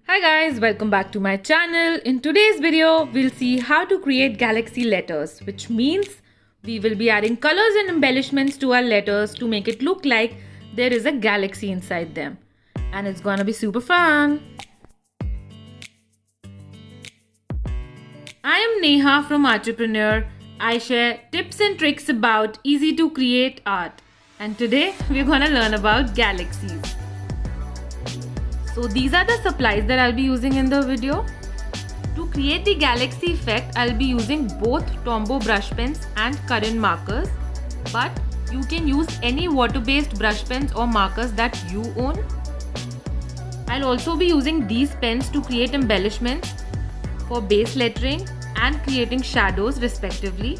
Hi guys, welcome back to my channel. In today's video, we'll see how to create galaxy letters, which means we will be adding colors and embellishments to our letters to make it look like there is a galaxy inside them. And it's gonna be super fun. I am Neha from Artepreneur. I share tips and tricks about easy to create art. And today, we're gonna learn about galaxies. So these are the supplies that I'll be using in the video. To create the galaxy effect, I'll be using both Tombow brush pens and current markers. But you can use any water-based brush pens or markers that you own. I'll also be using these pens to create embellishments for base lettering and creating shadows respectively.